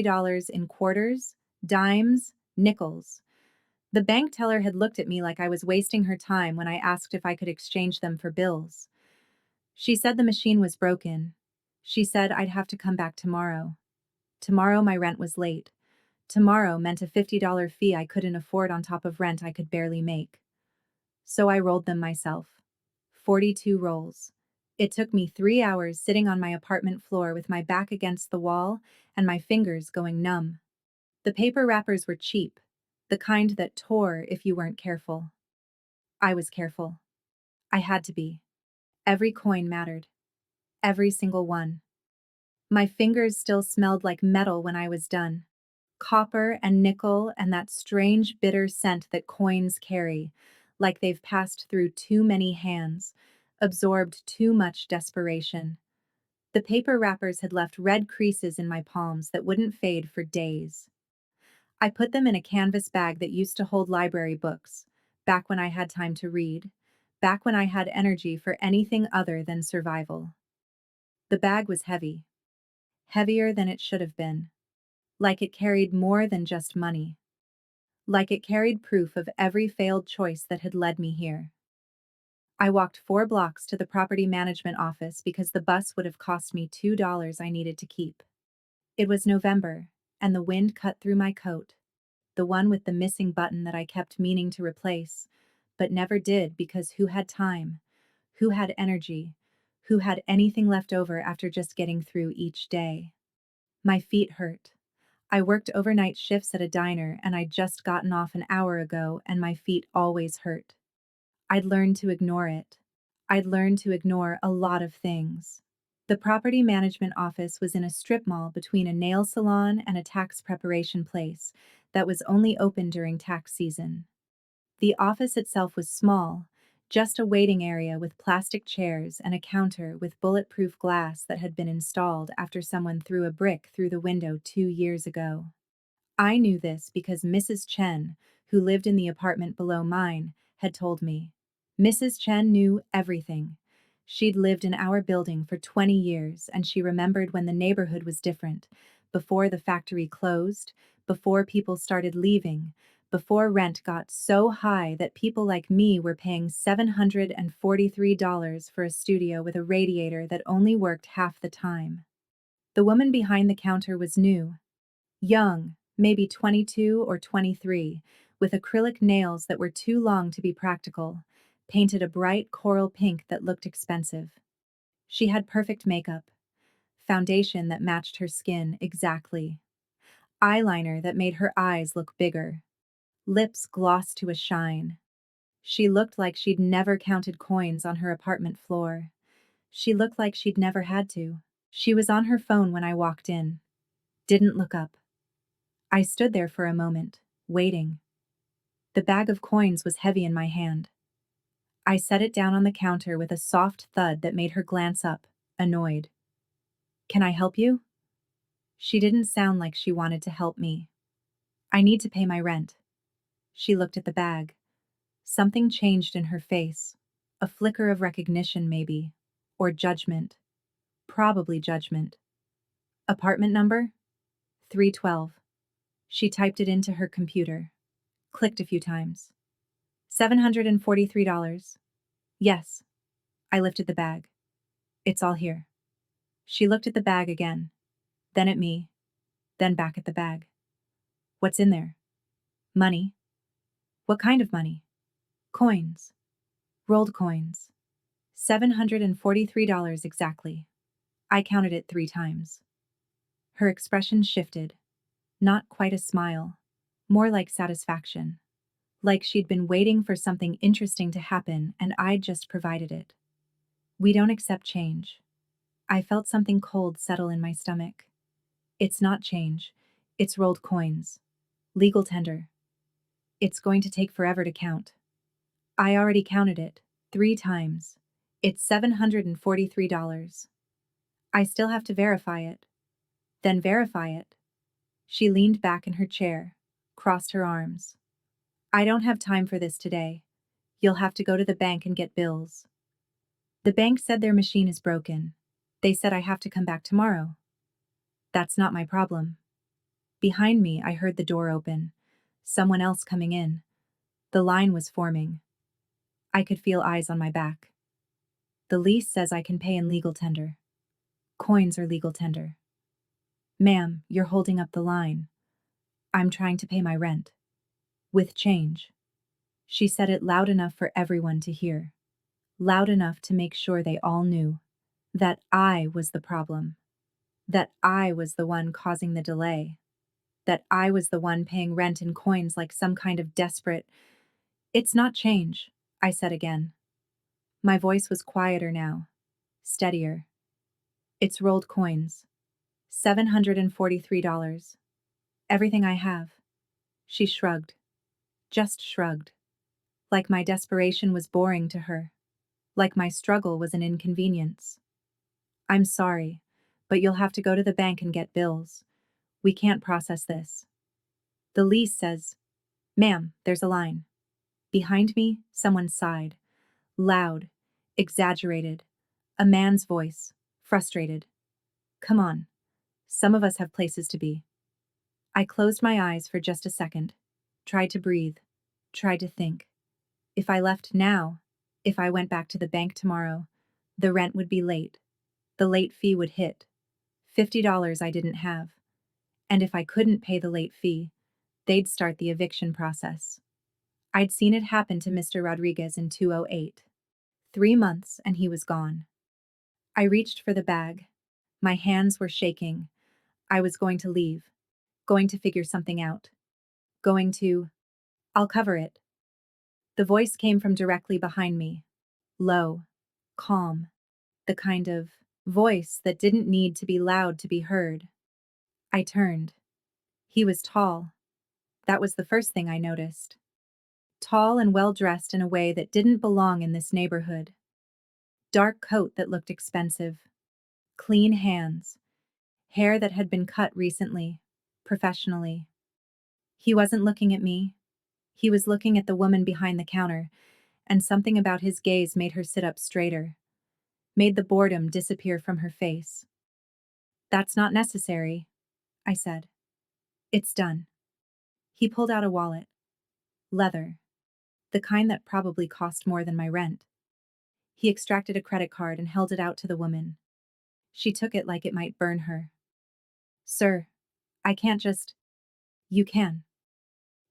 $3 in quarters, dimes, nickels. The bank teller had looked at me like I was wasting her time when I asked if I could exchange them for bills. She said the machine was broken. She said I'd have to come back tomorrow. Tomorrow my rent was late. Tomorrow meant a $50 fee I couldn't afford on top of rent I could barely make. So I rolled them myself. 42 rolls. It took me 3 hours sitting on my apartment floor with my back against the wall and my fingers going numb. The paper wrappers were cheap, the kind that tore if you weren't careful. I was careful. I had to be. Every coin mattered. Every single one. My fingers still smelled like metal when I was done. Copper and nickel and that strange bitter scent that coins carry, like they've passed through too many hands, absorbed too much desperation. The paper wrappers had left red creases in my palms that wouldn't fade for days. I put them in a canvas bag that used to hold library books, back when I had time to read, back when I had energy for anything other than survival. The bag was heavy, heavier than it should have been, like it carried more than just money, like it carried proof of every failed choice that had led me here. I walked 4 blocks to the property management office because the bus would have cost me $2 I needed to keep. It was November, and the wind cut through my coat, the one with the missing button that I kept meaning to replace, but never did because who had time? Who had energy? Who had anything left over after just getting through each day? My feet hurt. I worked overnight shifts at a diner and I'd just gotten off an hour ago and my feet always hurt. I'd learned to ignore it. I'd learned to ignore a lot of things. The property management office was in a strip mall between a nail salon and a tax preparation place that was only open during tax season. The office itself was small, just a waiting area with plastic chairs and a counter with bulletproof glass that had been installed after someone threw a brick through the window 2 years ago. I knew this because Mrs. Chen, who lived in the apartment below mine, had told me. Mrs. Chen knew everything. She'd lived in our building for 20 years and she remembered when the neighborhood was different, before the factory closed, before people started leaving, before rent got so high that people like me were paying $743 for a studio with a radiator that only worked half the time. The woman behind the counter was new. Young, maybe 22 or 23, with acrylic nails that were too long to be practical, painted a bright coral pink that looked expensive. She had perfect makeup, foundation that matched her skin exactly, eyeliner that made her eyes look bigger, lips glossed to a shine. She looked like she'd never counted coins on her apartment floor. She looked like she'd never had to. She was on her phone when I walked in. Didn't look up. I stood there for a moment, waiting. The bag of coins was heavy in my hand. I set it down on the counter with a soft thud that made her glance up, annoyed. "Can I help you?" She didn't sound like she wanted to help me. "I need to pay my rent." She looked at the bag. Something changed in her face. A flicker of recognition, maybe. Or judgment. Probably judgment. "Apartment number? 312. She typed it into her computer. Clicked a few times. $743. Yes. I lifted the bag. "It's all here." She looked at the bag again, then at me, then back at the bag. "What's in there?" "Money." "What kind of money?" "Coins. Rolled coins. $743 exactly." I counted it 3 times. Her expression shifted. Not quite a smile. More like satisfaction. Like she'd been waiting for something interesting to happen and I'd just provided it. "We don't accept change." I felt something cold settle in my stomach. "It's not change. It's rolled coins. Legal tender. It's going to take forever to count." I already counted it 3 times. It's $743. I still have to verify it. Then verify it. She leaned back in her chair, crossed her arms. "I don't have time for this today. You'll have to go to the bank and get bills." "The bank said their machine is broken. They said I have to come back tomorrow." "That's not my problem." Behind me, I heard the door open. Someone else coming in. The line was forming. I could feel eyes on my back. The lease says I can pay in legal tender. Coins or legal tender. Ma'am, you're holding up the line. I'm trying to pay my rent. With change. She said it loud enough for everyone to hear. Loud enough to make sure they all knew that I was the problem. That I was the one causing the delay. That I was the one paying rent in coins like some kind of desperate. It's not change, I said again. My voice was quieter now, steadier. It's rolled coins. $743. Everything I have. She shrugged. Just shrugged. Like my desperation was boring to her. Like my struggle was an inconvenience. I'm sorry, but you'll have to go to the bank and get bills. We can't process this. The lease says, Ma'am, there's a line. Behind me, someone sighed. Loud. Exaggerated. A man's voice. Frustrated. Come on. Some of us have places to be. I closed my eyes for just a second. Tried to breathe. Tried to think. If I left now, if I went back to the bank tomorrow, the rent would be late. The late fee would hit. $50 I didn't have. And if I couldn't pay the late fee, they'd start the eviction process. I'd seen it happen to Mr. Rodriguez in 2008. 3 months and he was gone. I reached for the bag. My hands were shaking. I was going to leave. Going to figure something out. Going to. I'll cover it. The voice came from directly behind me. Low. Calm. The kind of voice that didn't need to be loud to be heard. I turned. He was tall. That was the first thing I noticed. Tall and well-dressed in a way that didn't belong in this neighborhood. Dark coat that looked expensive. Clean hands. Hair that had been cut recently. Professionally. He wasn't looking at me. He was looking at the woman behind the counter, and something about his gaze made her sit up straighter. Made the boredom disappear from her face. That's not necessary, I said. It's done. He pulled out a wallet. Leather. The kind that probably cost more than my rent. He extracted a credit card and held it out to the woman. She took it like it might burn her. Sir, I can't just. You can.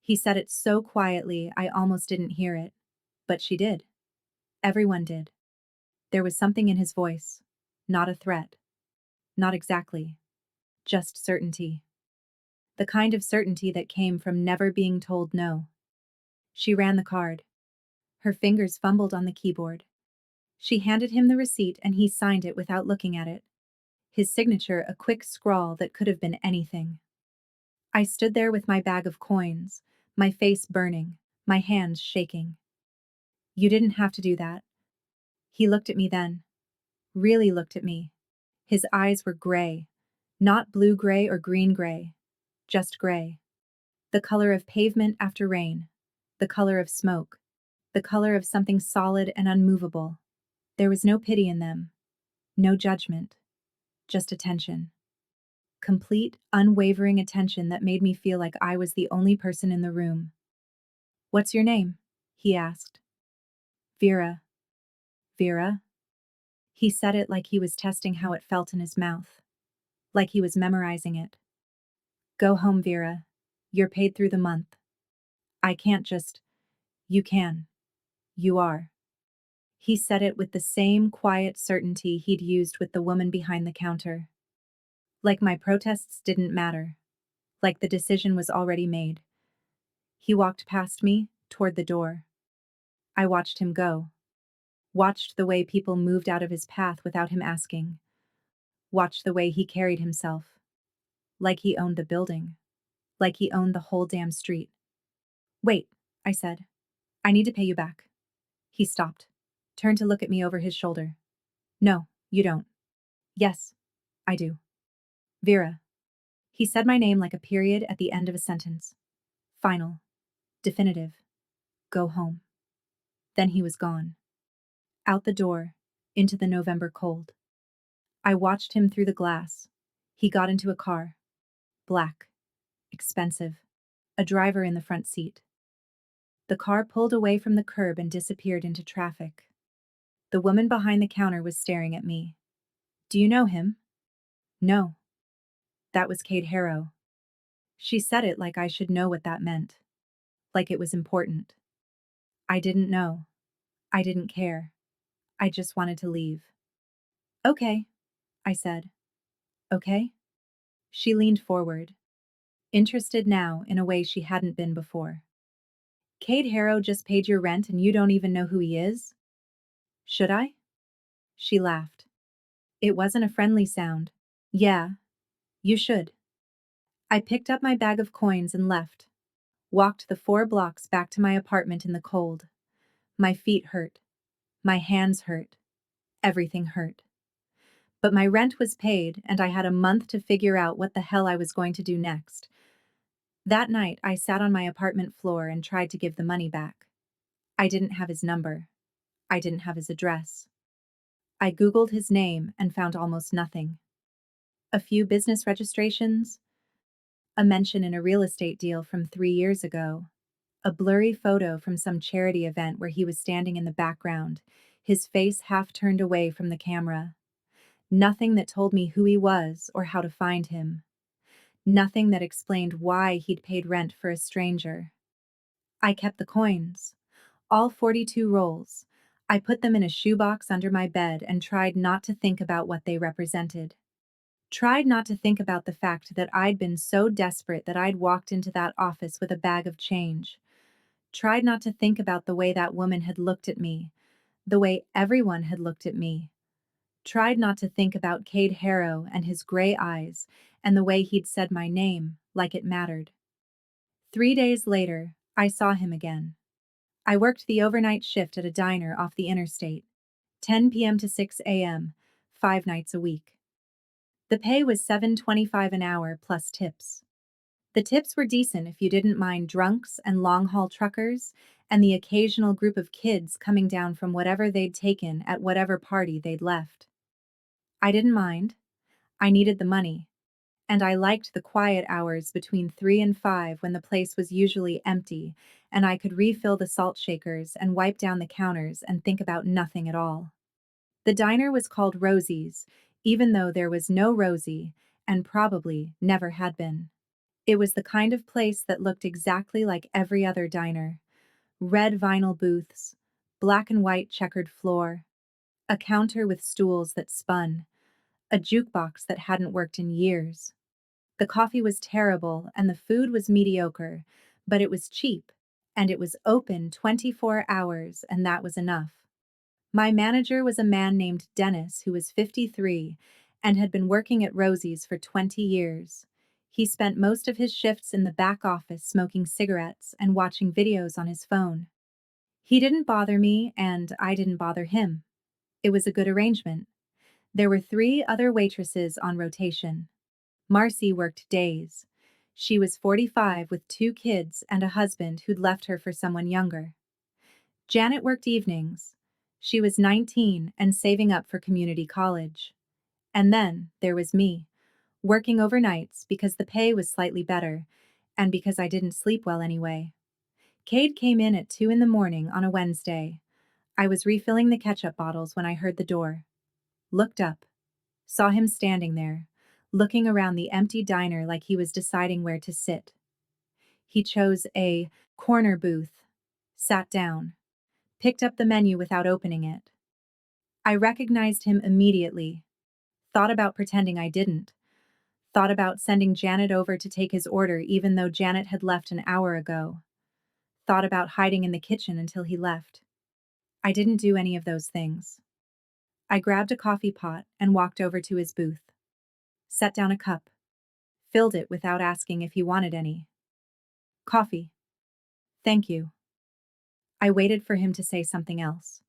He said it so quietly I almost didn't hear it. But she did. Everyone did. There was something in his voice. Not a threat. Not exactly. Just certainty. The kind of certainty that came from never being told no. She ran the card. Her fingers fumbled on the keyboard. She handed him the receipt and he signed it without looking at it. His signature a quick scrawl that could have been anything. I stood there with my bag of coins, my face burning, my hands shaking. You didn't have to do that. He looked at me then. Really looked at me. His eyes were gray. Not blue-gray or green-gray. Just gray. The color of pavement after rain. The color of smoke. The color of something solid and unmovable. There was no pity in them. No judgment. Just attention. Complete, unwavering attention that made me feel like I was the only person in the room. What's your name? He asked. Vera. Vera? He said it like he was testing how it felt in his mouth. Like he was memorizing it. Go home, Vera. You're paid through the month. I can't just. You can. You are. He said it with the same quiet certainty he'd used with the woman behind the counter. Like my protests didn't matter. Like the decision was already made. He walked past me, toward the door. I watched him go. Watched the way people moved out of his path without him asking. Watched the way he carried himself. Like he owned the building. Like he owned the whole damn street. Wait, I said. I need to pay you back. He stopped. Turned to look at me over his shoulder. No, you don't. Yes, I do. Vera. He said my name like a period at the end of a sentence. Final. Definitive. Go home. Then he was gone. Out the door, into the November cold. I watched him through the glass. He got into a car. Black. expensive. A driver in the front seat. The car pulled away from the curb and disappeared into traffic. The woman behind the counter was staring at me. Do you know him? No. That was Cade Harrow. She said it like I should know what that meant. Like it was important. I didn't know. I didn't care. I just wanted to leave. Okay, I said. Okay? She leaned forward, interested now in a way she hadn't been before. Cade Harrow just paid your rent and you don't even know who he is? Should I? She laughed. It wasn't a friendly sound. Yeah, you should. I picked up my bag of coins and left. Walked the 4 blocks back to my apartment in the cold. My feet hurt. My hands hurt. Everything hurt. But my rent was paid, and I had a month to figure out what the hell I was going to do next. That night, I sat on my apartment floor and tried to give the money back. I didn't have his number. I didn't have his address. I Googled his name and found almost nothing. A few business registrations, a mention in a real estate deal from 3 years ago, a blurry photo from some charity event where he was standing in the background, his face half turned away from the camera. Nothing that told me who he was or how to find him. Nothing that explained why he'd paid rent for a stranger. I kept the coins, all 42 rolls. I put them in a shoebox under my bed and tried not to think about what they represented. Tried not to think about the fact that I'd been so desperate that I'd walked into that office with a bag of change. Tried not to think about the way that woman had looked at me, the way everyone had looked at me. Tried not to think about Cade Harrow and his gray eyes and the way he'd said my name like it mattered. 3 days later, I saw him again. I worked the overnight shift at a diner off the interstate, 10 p.m. to 6 a.m., 5 nights a week. The pay was $7.25 an hour plus tips. The tips were decent if you didn't mind drunks and long-haul truckers and the occasional group of kids coming down from whatever they'd taken at whatever party they'd left. I didn't mind. I needed the money. And I liked the quiet hours between 3 and 5 when the place was usually empty and I could refill the salt shakers and wipe down the counters and think about nothing at all. The diner was called Rosie's, even though there was no Rosie and probably never had been. It was the kind of place that looked exactly like every other diner. Red vinyl booths, black and white checkered floor, a counter with stools that spun, a jukebox that hadn't worked in years. The coffee was terrible and the food was mediocre, but it was cheap, and it was open 24 hours, and that was enough. My manager was a man named Dennis who was 53 and had been working at Rosie's for 20 years. He spent most of his shifts in the back office smoking cigarettes and watching videos on his phone. He didn't bother me, and I didn't bother him. It was a good arrangement. There were 3 other waitresses on rotation. Marcy worked days. She was 45 with 2 kids and a husband who'd left her for someone younger. Janet worked evenings. She was 19 and saving up for community college. And then there was me, working overnights because the pay was slightly better, and because I didn't sleep well anyway. Cade came in at 2 in the morning on a Wednesday. I was refilling the ketchup bottles when I heard the door. Looked up. Saw him standing there, looking around the empty diner like he was deciding where to sit. He chose a corner booth, sat down, picked up the menu without opening it. I recognized him immediately. Thought about pretending I didn't. Thought about sending Janet over to take his order even though Janet had left an hour ago. Thought about hiding in the kitchen until he left. I didn't do any of those things. I grabbed a coffee pot and walked over to his booth. Set down a cup. Filled it without asking if he wanted any. Coffee. Thank you. I waited for him to say something else.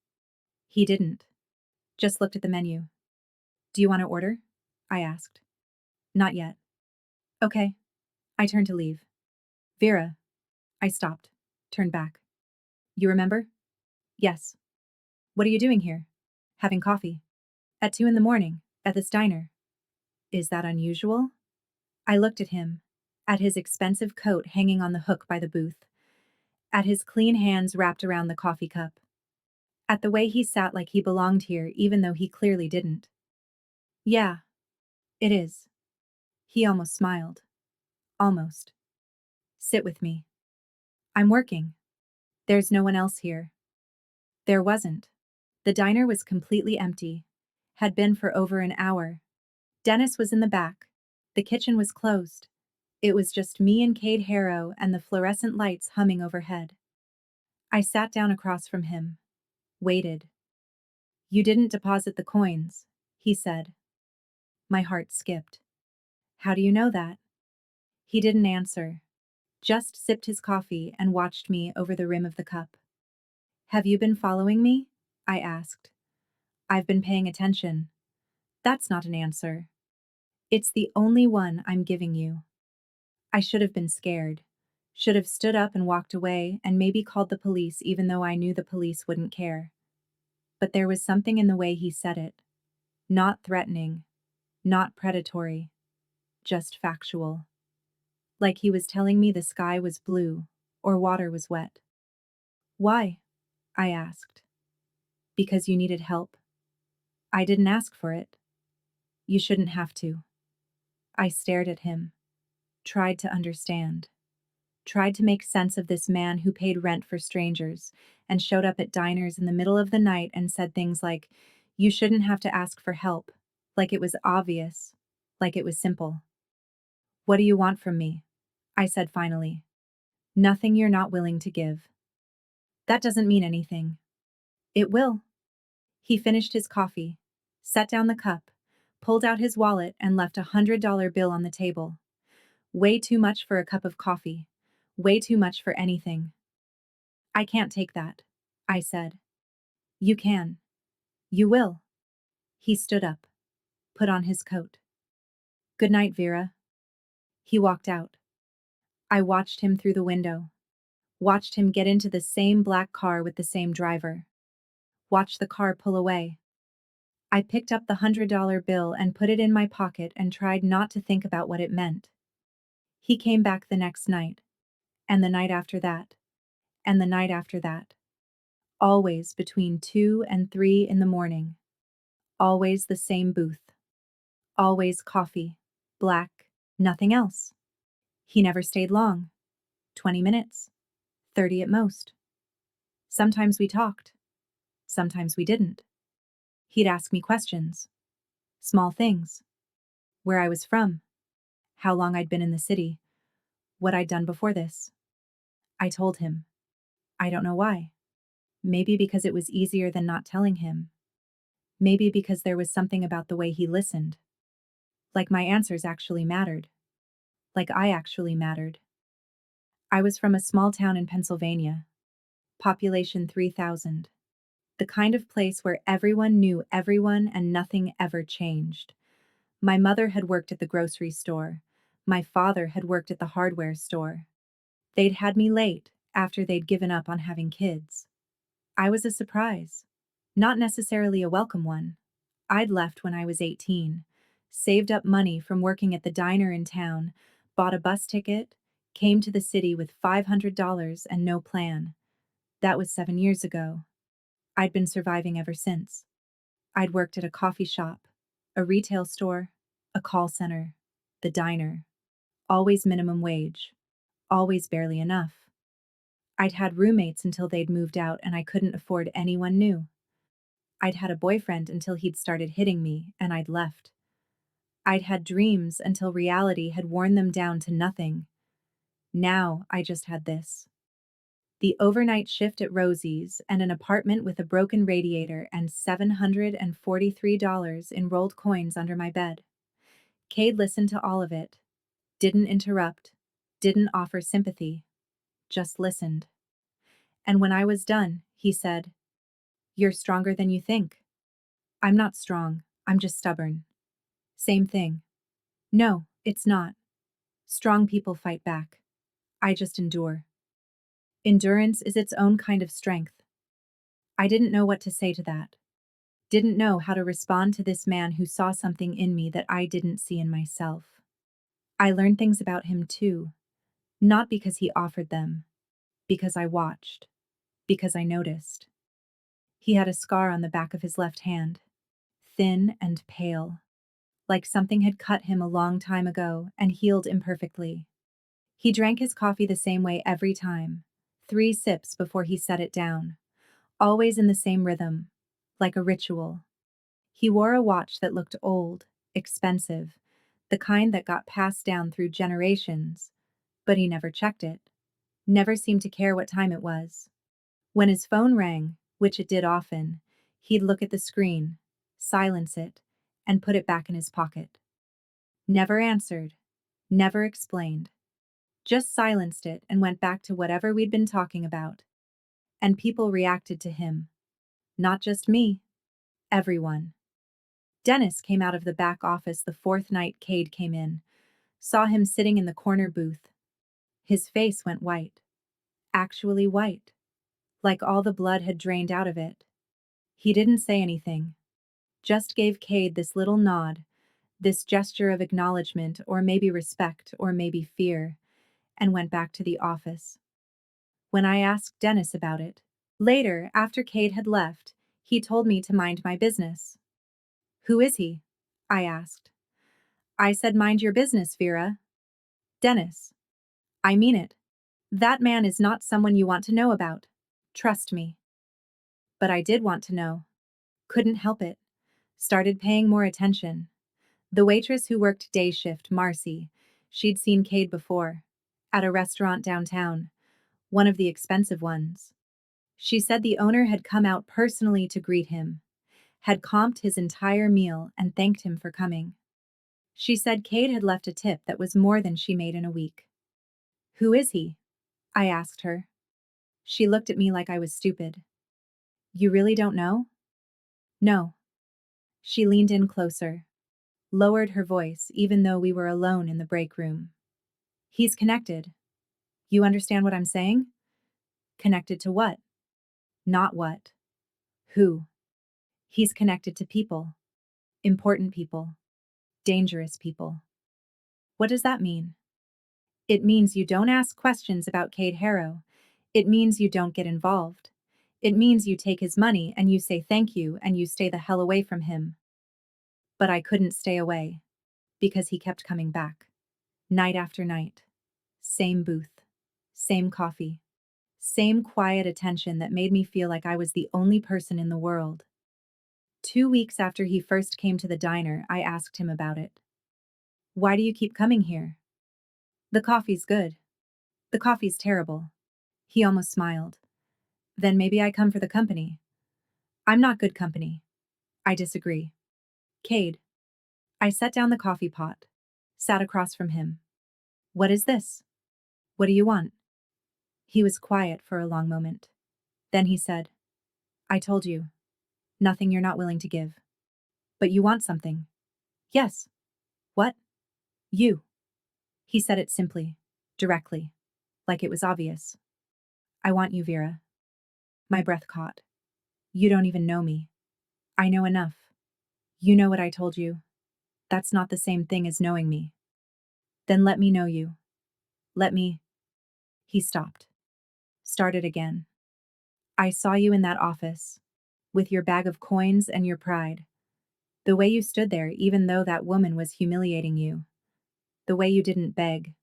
He didn't. Just looked at the menu. Do you want to order? I asked. Not yet. Okay. I turned to leave. Vera. I stopped. Turned back. You remember? Yes. What are you doing here? Having coffee. At 2 in the morning, at this diner. Is that unusual? I looked at him. at his expensive coat hanging on the hook by the booth, at his clean hands wrapped around the coffee cup, at the way he sat like he belonged here even though he clearly didn't. Yeah, it is. He almost smiled. Almost. Sit with me. I'm working. There's no one else here. There wasn't. The diner was completely empty. Had been for over an hour. Dennis was in the back. The kitchen was closed. It was just me and Cade Harrow and the fluorescent lights humming overhead. I sat down across from him. Waited. You didn't deposit the coins, he said. My heart skipped. How do you know that? He didn't answer. Just sipped his coffee and watched me over the rim of the cup. Have you been following me? I asked. I've been paying attention. That's not an answer. It's the only one I'm giving you. I should have been scared. Should have stood up and walked away and maybe called the police even though I knew the police wouldn't care. But there was something in the way he said it. Not threatening. Not predatory. Just factual. Like he was telling me the sky was blue or water was wet. Why? I asked. Because you needed help. I didn't ask for it. You shouldn't have to. I stared at him. Tried to understand. Tried to make sense of this man who paid rent for strangers and showed up at diners in the middle of the night and said things like, you shouldn't have to ask for help, like it was obvious, like it was simple. What do you want from me? I said finally. Nothing you're not willing to give. That doesn't mean anything. It will. He finished his coffee, set down the cup, pulled out his wallet and left $100 bill on the table. Way too much for a cup of coffee. Way too much for anything. I can't take that, I said. You can. You will. He stood up, put on his coat. Good night, Vera. He walked out. I watched him through the window. Watched him get into the same black car with the same driver. Watched the car pull away. I picked up the $100 bill and put it in my pocket and tried not to think about what it meant. He came back the next night, and the night after that, and the night after that. Always between 2 and 3 in the morning. Always the same booth. Always coffee, black, nothing else. He never stayed long. 20 minutes. 30 at most. Sometimes we talked. Sometimes we didn't. He'd ask me questions. Small things. Where I was from. How long I'd been in the city. What I'd done before this. I told him. I don't know why. Maybe because it was easier than not telling him. Maybe because there was something about the way he listened. Like my answers actually mattered. Like I actually mattered. I was from a small town in Pennsylvania. Population 3,000. The kind of place where everyone knew everyone and nothing ever changed. My mother had worked at the grocery store. My father had worked at the hardware store. They'd had me late, after they'd given up on having kids. I was a surprise. Not necessarily a welcome one. I'd left when I was 18, saved up money from working at the diner in town, bought a bus ticket, came to the city with $500 and no plan. That was 7 years ago. I'd been surviving ever since. I'd worked at a coffee shop, a retail store, a call center, the diner. Always minimum wage. Always barely enough. I'd had roommates until they'd moved out and I couldn't afford anyone new. I'd had a boyfriend until he'd started hitting me and I'd left. I'd had dreams until reality had worn them down to nothing. Now I just had this. The overnight shift at Rosie's and an apartment with a broken radiator and $743 in rolled coins under my bed. Cade listened to all of it. Didn't interrupt. Didn't offer sympathy. Just listened. And when I was done, he said, "You're stronger than you think." I'm not strong. I'm just stubborn. Same thing. No, it's not. Strong people fight back. I just endure. Endurance is its own kind of strength. I didn't know what to say to that. Didn't know how to respond to this man who saw something in me that I didn't see in myself. I learned things about him too, not because he offered them, because I watched, because I noticed. He had a scar on the back of his left hand, thin and pale, like something had cut him a long time ago and healed imperfectly. He drank his coffee the same way every time, 3 sips before he set it down, always in the same rhythm, like a ritual. He wore a watch that looked old, expensive, the kind that got passed down through generations, but he never checked it, never seemed to care what time it was. When his phone rang, which it did often, he'd look at the screen, silence it, and put it back in his pocket. Never answered, never explained, just silenced it and went back to whatever we'd been talking about. And people reacted to him. Not just me, everyone. Dennis came out of the back office the fourth night Cade came in, saw him sitting in the corner booth. His face went white. Actually white. Like all the blood had drained out of it. He didn't say anything. Just gave Cade this little nod, this gesture of acknowledgement or maybe respect or maybe fear, and went back to the office. When I asked Dennis about it, later, after Cade had left, he told me to mind my business. Who is he? I asked. I said mind your business, Vera. Dennis. I mean it. That man is not someone you want to know about. Trust me. But I did want to know. Couldn't help it. Started paying more attention. The waitress who worked day shift, Marcy, she'd seen Cade before. At a restaurant downtown. One of the expensive ones. She said the owner had come out personally to greet him. Had comped his entire meal and thanked him for coming. She said Cade had left a tip that was more than she made in a week. Who is he? I asked her. She looked at me like I was stupid. You really don't know? No. She leaned in closer, lowered her voice even though we were alone in the break room. He's connected. You understand what I'm saying? Connected to what? Not what. Who? He's connected to people. Important people. Dangerous people. What does that mean? It means you don't ask questions about Cade Harrow. It means you don't get involved. It means you take his money and you say thank you and you stay the hell away from him. But I couldn't stay away. Because he kept coming back. Night after night. Same booth. Same coffee. Same quiet attention that made me feel like I was the only person in the world. 2 weeks after he first came to the diner, I asked him about it. Why do you keep coming here? The coffee's good. The coffee's terrible. He almost smiled. Then maybe I come for the company. I'm not good company. I disagree. Cade. I set down the coffee pot. Sat across from him. What is this? What do you want? He was quiet for a long moment. Then he said, I told you. Nothing you're not willing to give. But you want something. Yes. What? You. He said it simply, directly, like it was obvious. I want you, Vera. My breath caught. You don't even know me. I know enough. You know what I told you. That's not the same thing as knowing me. Then let me know you. Let me. He stopped. Started again. I saw you in that office. With your bag of coins and your pride. The way you stood there even though that woman was humiliating you. The way you didn't beg.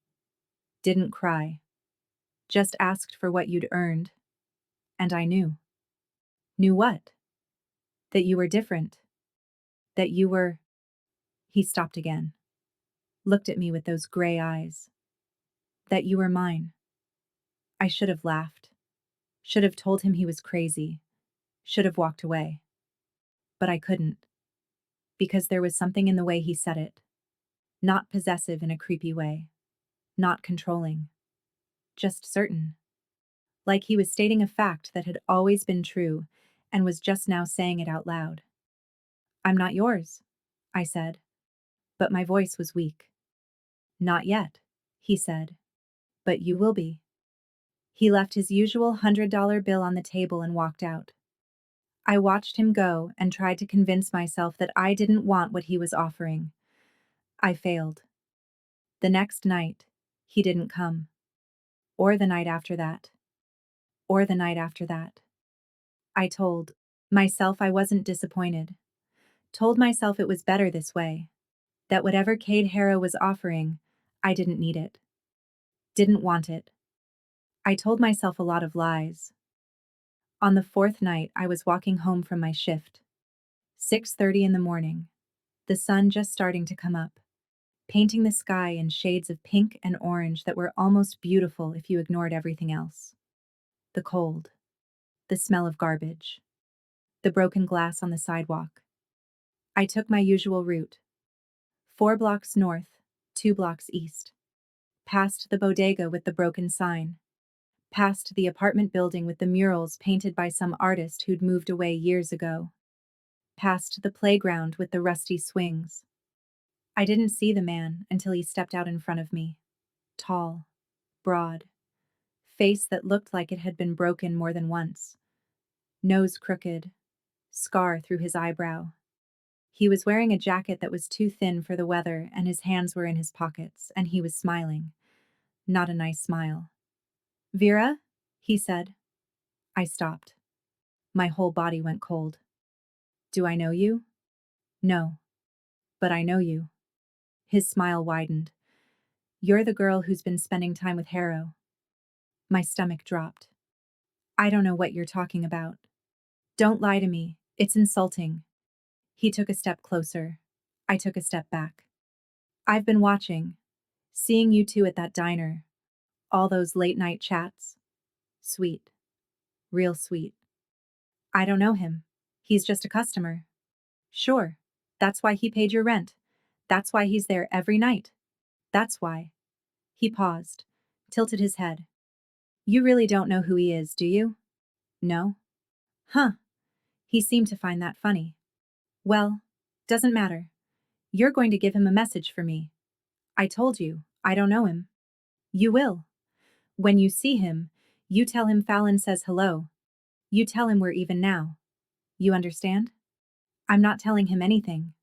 Didn't cry. Just asked for what you'd earned. And I knew. Knew what? That you were different. That you were. He stopped again. Looked at me with those gray eyes. That you were mine. I should have laughed. Should have told him he was crazy. Should have walked away. But I couldn't. Because there was something in the way he said it. Not possessive in a creepy way. Not controlling. Just certain. Like he was stating a fact that had always been true and was just now saying it out loud. I'm not yours, I said. But my voice was weak. Not yet, he said. But you will be. He left his usual $100 bill on the table and walked out. I watched him go and tried to convince myself that I didn't want what he was offering. I failed. The next night, he didn't come. Or the night after that. Or the night after that. I told myself I wasn't disappointed. Told myself it was better this way. That whatever Cade Harrow was offering, I didn't need it. Didn't want it. I told myself a lot of lies. On the fourth night, I was walking home from my shift. 6:30 in the morning. The sun just starting to come up, painting the sky in shades of pink and orange that were almost beautiful if you ignored everything else. The cold. The smell of garbage. The broken glass on the sidewalk. I took my usual route. 4 blocks north, 2 blocks east. Past the bodega with the broken sign. Past the apartment building with the murals painted by some artist who'd moved away years ago. Past the playground with the rusty swings. I didn't see the man until he stepped out in front of me. Tall, broad, face that looked like it had been broken more than once. Nose crooked, scar through his eyebrow. He was wearing a jacket that was too thin for the weather, and his hands were in his pockets, and he was smiling. Not a nice smile. "Vera?" he said. I stopped. My whole body went cold. "Do I know you?" "No. But I know you." His smile widened. "You're the girl who's been spending time with Harrow." My stomach dropped. "I don't know what you're talking about." "Don't lie to me. It's insulting." He took a step closer. I took a step back. "I've been watching. Seeing you two at that diner. All those late-night chats. Sweet. Real sweet." "I don't know him. He's just a customer." "Sure. That's why he paid your rent. That's why he's there every night. That's why." He paused, tilted his head. "You really don't know who he is, do you?" "No." "Huh." He seemed to find that funny. "Well, doesn't matter. You're going to give him a message for me. I told you, I don't know him." "You will. When you see him, you tell him Fallon says hello. You tell him we're even now. You understand?" "I'm not telling him anything."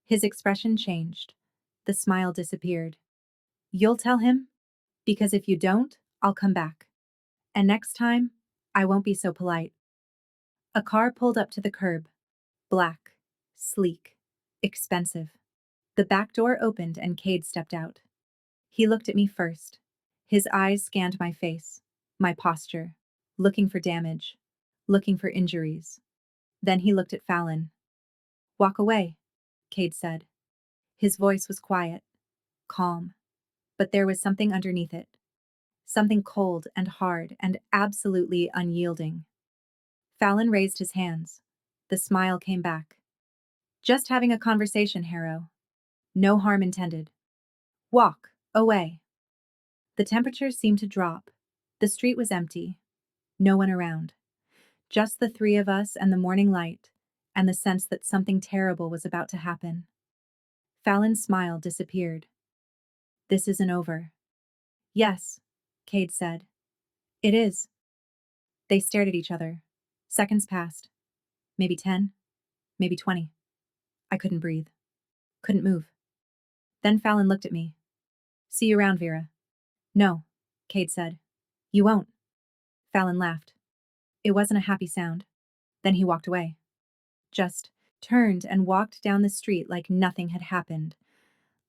His expression changed. The smile disappeared. "You'll tell him? Because if you don't, I'll come back. And next time, I won't be so polite." A car pulled up to the curb. Black, sleek, expensive. The back door opened and Cade stepped out. He looked at me first. His eyes scanned my face, my posture, looking for damage, looking for injuries. Then he looked at Fallon. "Walk away," Cade said. His voice was quiet, calm, but there was something underneath it. Something cold and hard and absolutely unyielding. Fallon raised his hands. The smile came back. "Just having a conversation, Harrow. No harm intended. Walk away." The temperature seemed to drop. The street was empty. No one around. Just the three of us and the morning light, and the sense that something terrible was about to happen. Fallon's smile disappeared. "This isn't over." "Yes," Cade said. "It is." They stared at each other. Seconds passed. Maybe 10. Maybe 20. I couldn't breathe. Couldn't move. Then Fallon looked at me. "See you around, Vera." "No," Cade said. "You won't." Fallon laughed. It wasn't a happy sound. Then he walked away. Just turned and walked down the street like nothing had happened.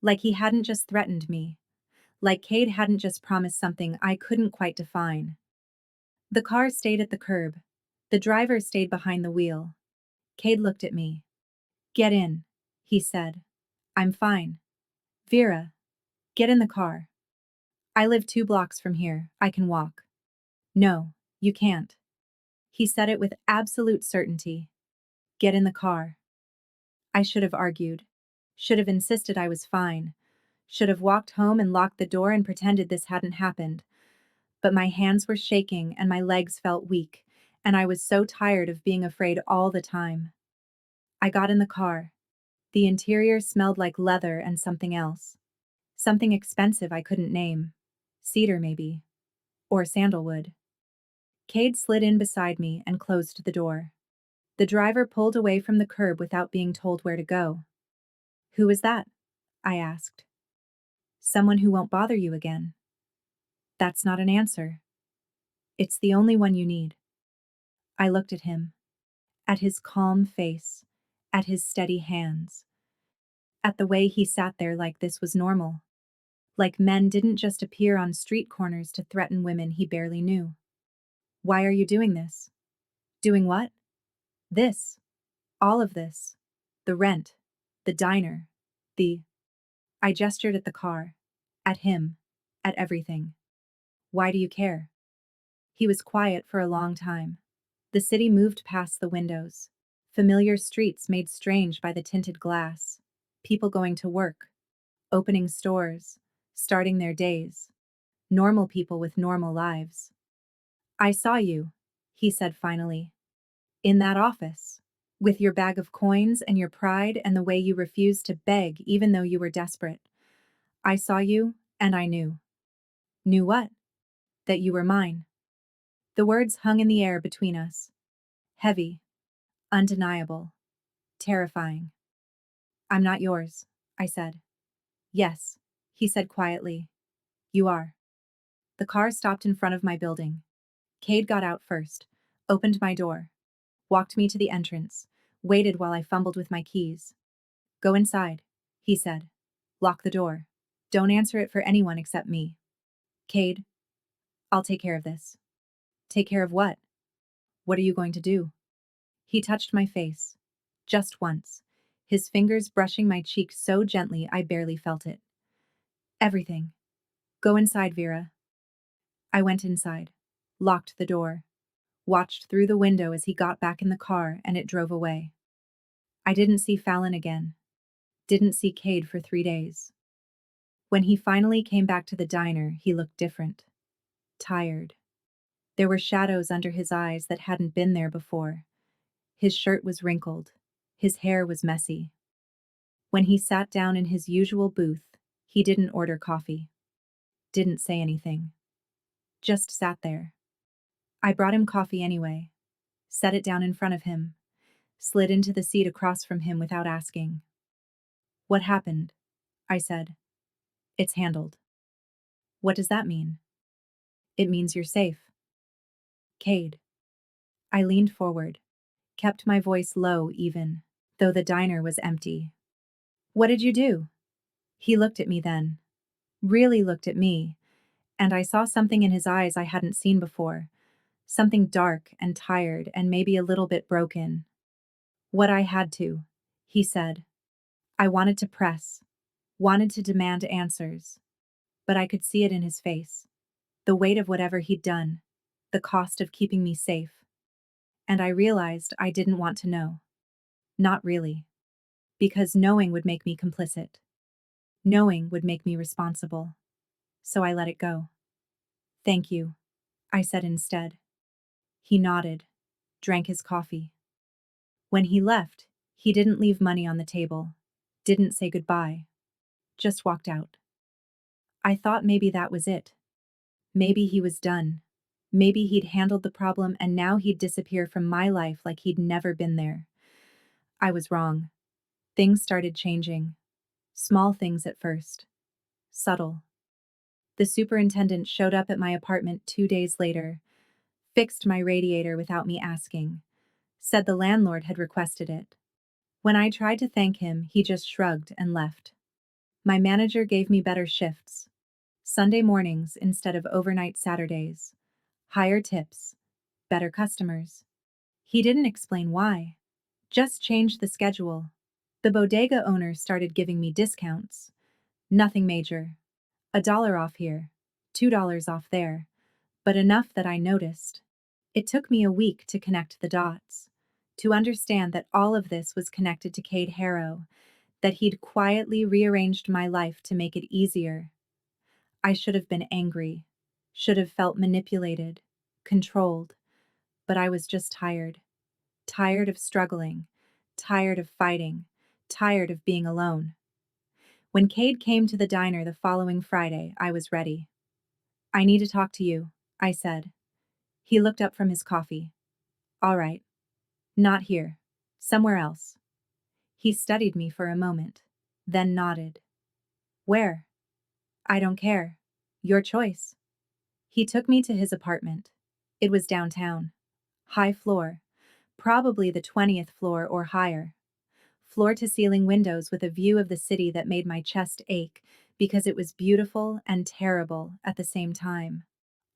Like he hadn't just threatened me. Like Cade hadn't just promised something I couldn't quite define. The car stayed at the curb. The driver stayed behind the wheel. Cade looked at me. "Get in," he said. "I'm fine." "Vera, get in the car." "I live 2 blocks from here. I can walk." "No, you can't." He said it with absolute certainty. "Get in the car." I should have argued. Should have insisted I was fine. Should have walked home and locked the door and pretended this hadn't happened. But my hands were shaking and my legs felt weak, and I was so tired of being afraid all the time. I got in the car. The interior smelled like leather and something else. Something expensive I couldn't name. Cedar, maybe. Or sandalwood. Cade slid in beside me and closed the door. The driver pulled away from the curb without being told where to go. "Who was that?" I asked. Someone who won't bother you again. That's not an answer. It's the only one you need. I looked at him, at his calm face, at his steady hands, at the way he sat there like this was normal. Like men didn't just appear on street corners to threaten women he barely knew. Why are you doing this? Doing what? This. All of this. The rent. The diner. The. I gestured at the car. At him. At everything. Why do you care? He was quiet for a long time. The city moved past the windows. Familiar streets made strange by the tinted glass. People going to work. Opening stores. Starting their days. Normal people with normal lives. I saw you, he said finally. In that office. With your bag of coins and your pride and the way you refused to beg even though you were desperate. I saw you, and I knew. Knew what? That you were mine. The words hung in the air between us. Heavy. Undeniable. Terrifying. I'm not yours, I said. Yes, he said quietly. You are. The car stopped in front of my building. Cade got out first, opened my door, walked me to the entrance, waited while I fumbled with my keys. Go inside, he said. Lock the door. Don't answer it for anyone except me. Cade, I'll take care of this. Take care of what? What are you going to do? He touched my face. Just once. His fingers brushing my cheek so gently I barely felt it. Everything. Go inside, Vera. I went inside. Locked the door. Watched through the window as he got back in the car and it drove away. I didn't see Fallon again. Didn't see Cade for 3 days. When he finally came back to the diner, he looked different. Tired. There were shadows under his eyes that hadn't been there before. His shirt was wrinkled. His hair was messy. When he sat down in his usual booth, he didn't order coffee. Didn't say anything. Just sat there. I brought him coffee anyway. Set it down in front of him. Slid into the seat across from him without asking. What happened? I said. It's handled. What does that mean? It means you're safe. Cade. I leaned forward. Kept my voice low even, though the diner was empty. What did you do? He looked at me then. Really looked at me, and I saw something in his eyes I hadn't seen before. Something dark and tired and maybe a little bit broken. What I had to, he said. I wanted to press, wanted to demand answers, but I could see it in his face. The weight of whatever he'd done, the cost of keeping me safe. And I realized I didn't want to know. Not really. Because knowing would make me complicit. Knowing would make me responsible. So I let it go. Thank you, I said instead. He nodded, drank his coffee. When he left, he didn't leave money on the table, didn't say goodbye, just walked out. I thought maybe that was it. Maybe he was done. Maybe he'd handled the problem and now he'd disappear from my life like he'd never been there. I was wrong. Things started changing. Small things at first. Subtle. The superintendent showed up at my apartment 2 days later, fixed my radiator without me asking, said the landlord had requested it. When I tried to thank him, he just shrugged and left. My manager gave me better shifts. Sunday mornings instead of overnight Saturdays. Higher tips. Better customers. He didn't explain why. Just changed the schedule. The bodega owner started giving me discounts. Nothing major. $1 off here, $2 off there, but enough that I noticed. It took me a week to connect the dots, to understand that all of this was connected to Cade Harrow, that he'd quietly rearranged my life to make it easier. I should have been angry, should have felt manipulated, controlled, but I was just tired. Tired of struggling, tired of fighting, tired of being alone. When Cade came to the diner the following Friday, I was ready. I need to talk to you, I said. He looked up from his coffee. All right. Not here. Somewhere else. He studied me for a moment, then nodded. Where? I don't care. Your choice. He took me to his apartment. It was downtown. High floor. Probably the 20th floor or higher. Floor-to-ceiling windows with a view of the city that made my chest ache because it was beautiful and terrible at the same time.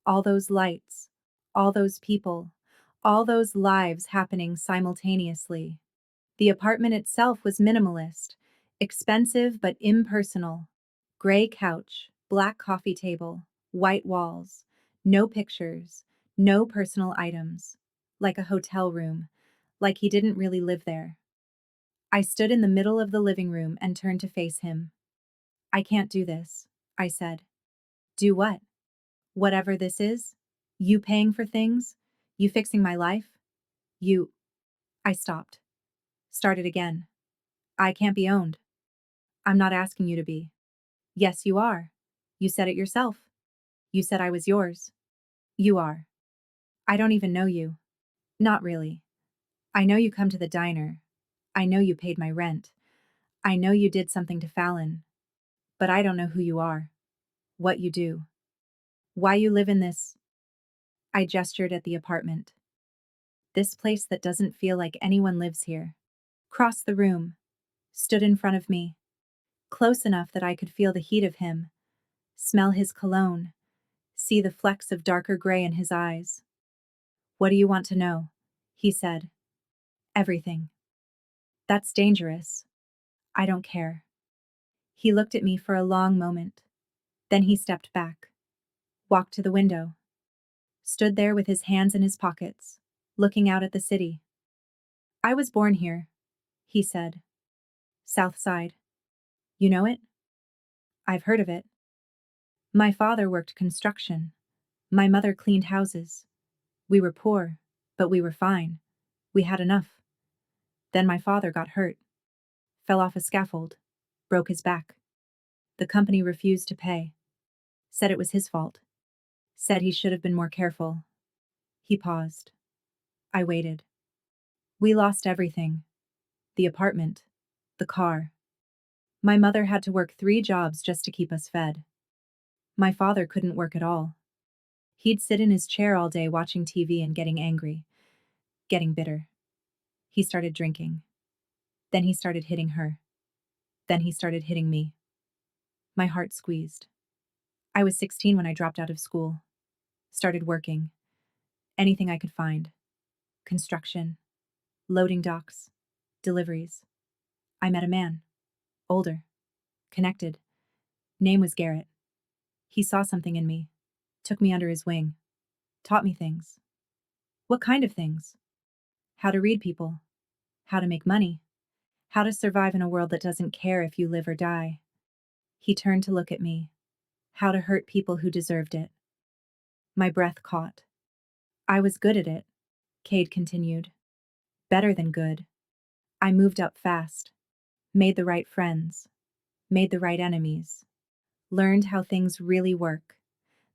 All those lights, all those people, all those lives happening simultaneously. The apartment itself was minimalist, expensive but impersonal. Gray couch, black coffee table, white walls, no pictures, no personal items. Like a hotel room, like he didn't really live there. I stood in the middle of the living room and turned to face him. I can't do this, I said. Do what? Whatever this is? You paying for things? You fixing my life? You. I stopped. Started again. I can't be owned. I'm not asking you to be. Yes, you are. You said it yourself. You said I was yours. You are. I don't even know you. Not really. I know you come to the diner. I know you paid my rent. I know you did something to Fallon. But I don't know who you are. What you do. Why you live in this. I gestured at the apartment. This place that doesn't feel like anyone lives here. Crossed the room. Stood in front of me. Close enough that I could feel the heat of him. Smell his cologne. See the flecks of darker gray in his eyes. What do you want to know? He said. Everything. That's dangerous. I don't care. He looked at me for a long moment. Then he stepped back. Walked to the window. Stood there with his hands in his pockets, looking out at the city. I was born here, he said. South Side. You know it? I've heard of it. My father worked construction. My mother cleaned houses. We were poor, but we were fine. We had enough. Then my father got hurt. Fell off a scaffold. Broke his back. The company refused to pay. Said it was his fault. Said he should have been more careful. He paused. I waited. We lost everything. The apartment. The car. My mother had to work 3 jobs just to keep us fed. My father couldn't work at all. He'd sit in his chair all day watching TV and getting angry. Getting bitter. He started drinking. Then he started hitting her. Then he started hitting me. My heart squeezed. I was 16 when I dropped out of school. Started working. Anything I could find. Construction. Loading docks. Deliveries. I met a man. Older. Connected. Name was Garrett. He saw something in me. Took me under his wing. Taught me things. What kind of things? How to read people. How to make money. How to survive in a world that doesn't care if you live or die. He turned to look at me. How to hurt people who deserved it. My breath caught. I was good at it, Cade continued. Better than good. I moved up fast. Made the right friends. Made the right enemies. Learned how things really work.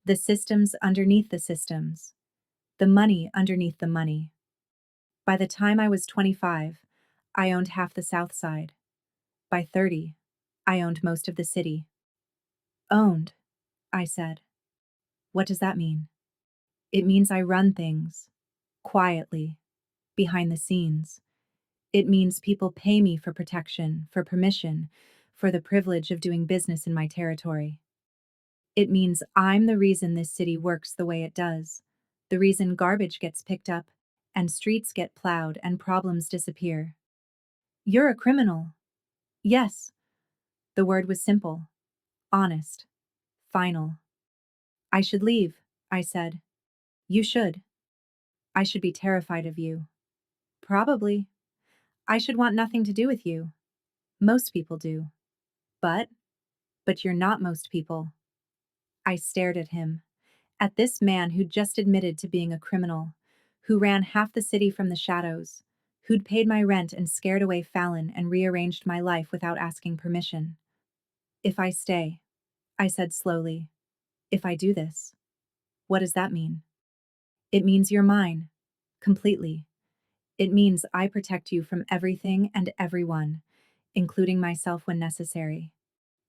The systems underneath the systems. The money underneath the money. By the time I was 25, I owned half the South Side. By 30, I owned most of the city. Owned, I said. What does that mean? It means I run things. Quietly. Behind the scenes. It means people pay me for protection, for permission, for the privilege of doing business in my territory. It means I'm the reason this city works the way it does, the reason garbage gets picked up, and streets get plowed and problems disappear. You're a criminal. Yes. The word was simple, honest, final. I should leave, I said. You should. I should be terrified of you. Probably. I should want nothing to do with you. Most people do. But you're not most people. I stared at him, at this man who'd just admitted to being a criminal, who ran half the city from the shadows, who'd paid my rent and scared away Fallon and rearranged my life without asking permission. If I stay, I said slowly, if I do this, what does that mean? It means you're mine. Completely. It means I protect you from everything and everyone, including myself when necessary.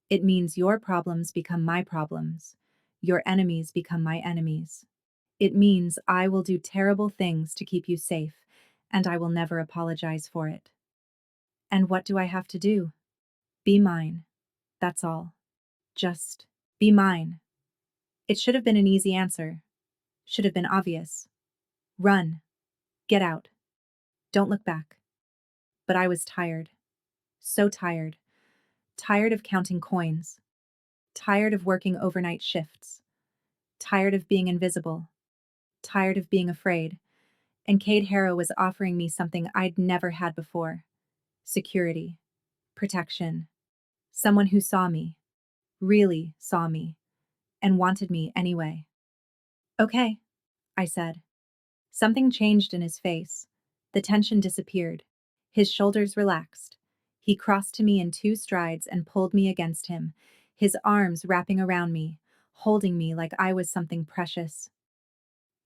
It means your problems become my problems. Your enemies become my enemies. It means I will do terrible things to keep you safe, and I will never apologize for it. And what do I have to do? Be mine. That's all. Just be mine. It should have been an easy answer. Should have been obvious. Run. Get out. Don't look back. But I was tired. So tired. Tired of counting coins. Tired of working overnight shifts. Tired of being invisible. Tired of being afraid. And Cade Harrow was offering me something I'd never had before. Security. Protection. Someone who saw me. Really saw me. And wanted me anyway. Okay, I said. Something changed in his face. The tension disappeared. His shoulders relaxed. He crossed to me in 2 strides and pulled me against him, his arms wrapping around me, holding me like I was something precious.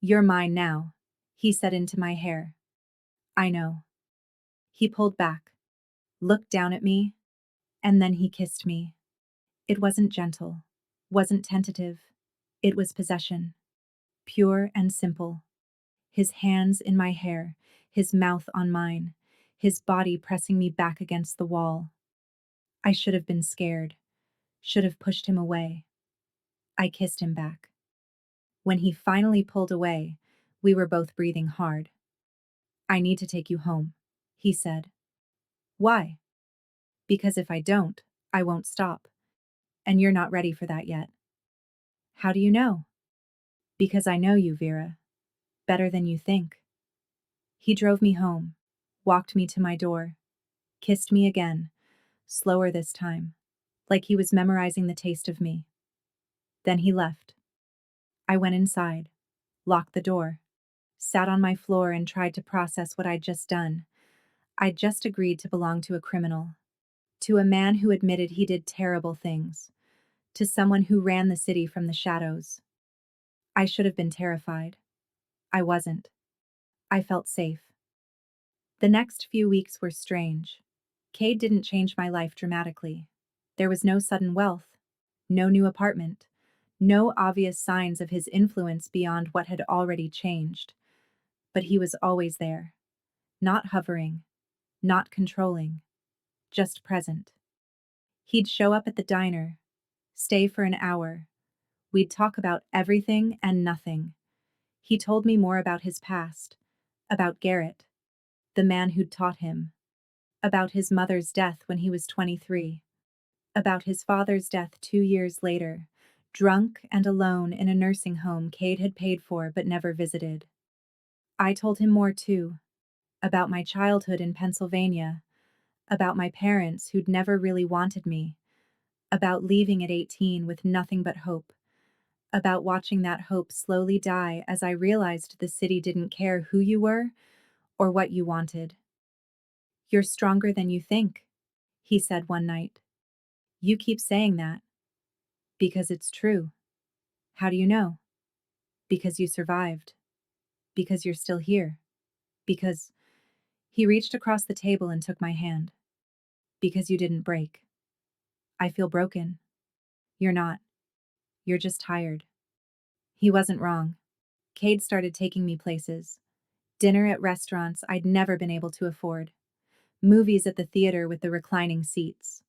You're mine now, he said into my hair. I know. He pulled back, looked down at me, and then he kissed me. It wasn't gentle, wasn't tentative. It was possession, pure and simple. His hands in my hair, his mouth on mine, his body pressing me back against the wall. I should have been scared, should have pushed him away. I kissed him back. When he finally pulled away, we were both breathing hard. I need to take you home, he said. Why? Because if I don't, I won't stop. And you're not ready for that yet. How do you know? Because I know you, Vera. Better than you think. He drove me home, walked me to my door, kissed me again, slower this time, like he was memorizing the taste of me. Then he left. I went inside, locked the door, sat on my floor and tried to process what I'd just done. I'd just agreed to belong to a criminal, to a man who admitted he did terrible things, to someone who ran the city from the shadows. I should have been terrified. I wasn't. I felt safe. The next few weeks were strange. Cade didn't change my life dramatically. There was no sudden wealth, no new apartment, no obvious signs of his influence beyond what had already changed. But he was always there, not hovering, not controlling, just present. He'd show up at the diner, stay for an hour. We'd talk about everything and nothing. He told me more about his past, about Garrett, the man who'd taught him, about his mother's death when he was 23, about his father's death 2 years later, drunk and alone in a nursing home Cade had paid for but never visited. I told him more too, about my childhood in Pennsylvania, about my parents who'd never really wanted me, about leaving at 18 with nothing but hope, about watching that hope slowly die as I realized the city didn't care who you were or what you wanted. You're stronger than you think, he said one night. You keep saying that. Because it's true. How do you know? Because you survived. Because you're still here. Because he reached across the table and took my hand. Because you didn't break. I feel broken. You're not. You're just tired. He wasn't wrong. Cade started taking me places. Dinner at restaurants I'd never been able to afford. Movies at the theater with the reclining seats.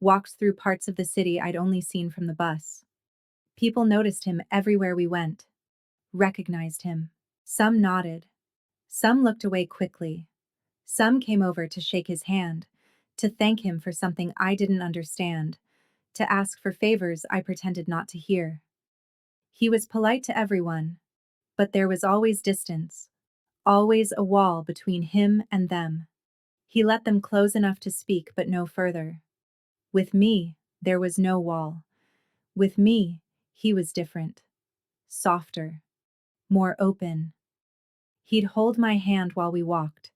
Walks through parts of the city I'd only seen from the bus. People noticed him everywhere we went. Recognized him. Some nodded. Some looked away quickly. Some came over to shake his hand, to thank him for something I didn't understand, to ask for favors I pretended not to hear. He was polite to everyone, but there was always distance, always a wall between him and them. He let them close enough to speak but no further. With me, there was no wall. With me, he was different. Softer. More open. He'd hold my hand while we walked,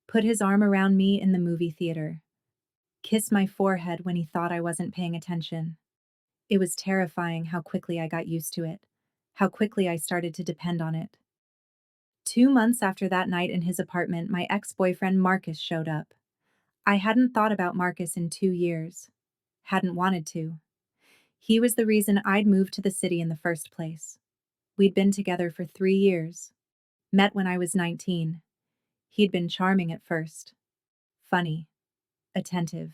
put his arm around me in the movie theater, kiss my forehead when he thought I wasn't paying attention. It was terrifying how quickly I got used to it, how quickly I started to depend on it. 2 months after that night in his apartment, my ex-boyfriend Marcus showed up. I hadn't thought about Marcus in 2 years. hadn't wanted to. He was the reason I'd moved to the city in the first place. We'd been together for 3 years. Met when I was 19. He'd been charming at first. Funny, attentive,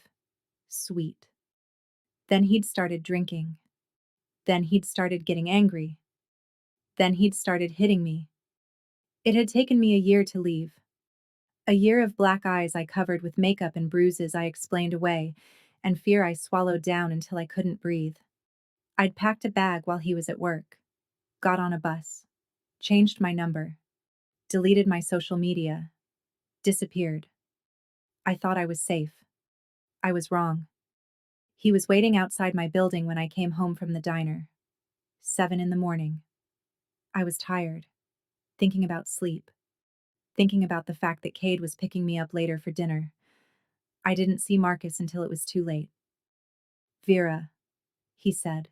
sweet. Then he'd started drinking. Then he'd started getting angry. Then he'd started hitting me. It had taken me a year to leave. A year of black eyes I covered with makeup and bruises I explained away, and fear I swallowed down until I couldn't breathe. I'd packed a bag while he was at work, got on a bus, changed my number, deleted my social media, disappeared. I thought I was safe. I was wrong. He was waiting outside my building when I came home from the diner. 7 in the morning. I was tired, thinking about sleep, thinking about the fact that Cade was picking me up later for dinner. I didn't see Marcus until it was too late. Vera, he said.